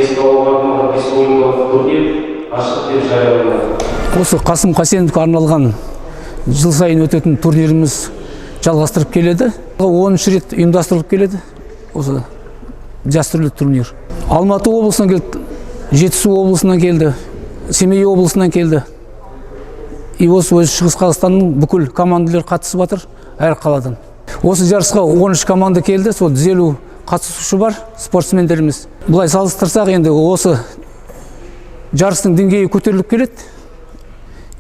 еске алуға арналған республикалық турнир ашық деп жарияланды. Осы Қасым Қасеновке арналған жыл сайын өтетін турниріміз жалғастырып келеді. 10-ші рет ұйымдастырылып келеді. Осы дәстүрлі турнир. Алматы облысынан келді, Жетісу облысынан келді, Семей облысынан келді. И осы Шығыс Қазақстанның бүкіл командалар қатысып жатыр әр қаладан. Осы жарысқа 13 команда келді, сол 150 қатысушы бар, спортсмендеріміз. Бұлай салыстырсақ, енді осы жарыстың деңгейі көтеріліп келеді.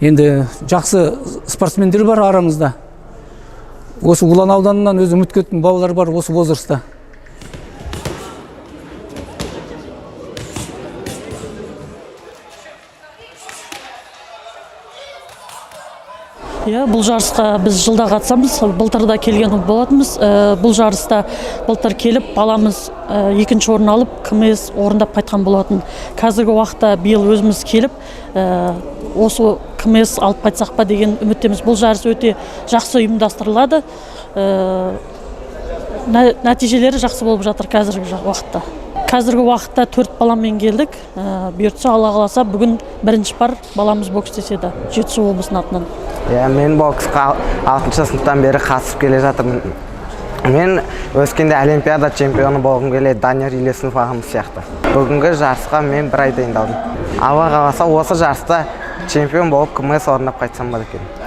Енді жақсы спортсмендер бар арамызда. Осы Ұлан ауданынан өзі үміт күткен балалар бар осы возрастта. Бұл жарысқа біз жылда қатысамыз, былтырда келген болатынбыз. Бұл жарыста былтыр келіп, баламыз екінші орын алып, КМС орындап қайтқан болатын. Қазіргі уақытта биыл өзіміз келіп, осы КМС алып қайтсақ па деген үміттеміз. Бұл жарыс өте жақсы ұйымдастырылады. Нәтижелері жақсы болып жатыр қазіргі уақытта. Қазіргі уақытта 4 баламен келдік. Бұйыртса, Алла қаласа, бүгін бірінші бар баламыз бокс деседі, Жетісу облысының атынан. Мен боксқа 6-шы сыныптан бері қатысып келе жатырмын. Мен өскенде Олимпиада чемпионы болғым келеді, Данияр Елесінов ағамыз сияқты. Бүгінгі жарысқа мен 1 ай дайындалдым. Алла қаласа, осы жарыста чемпион болып КМС орындап қайтсам ба екен.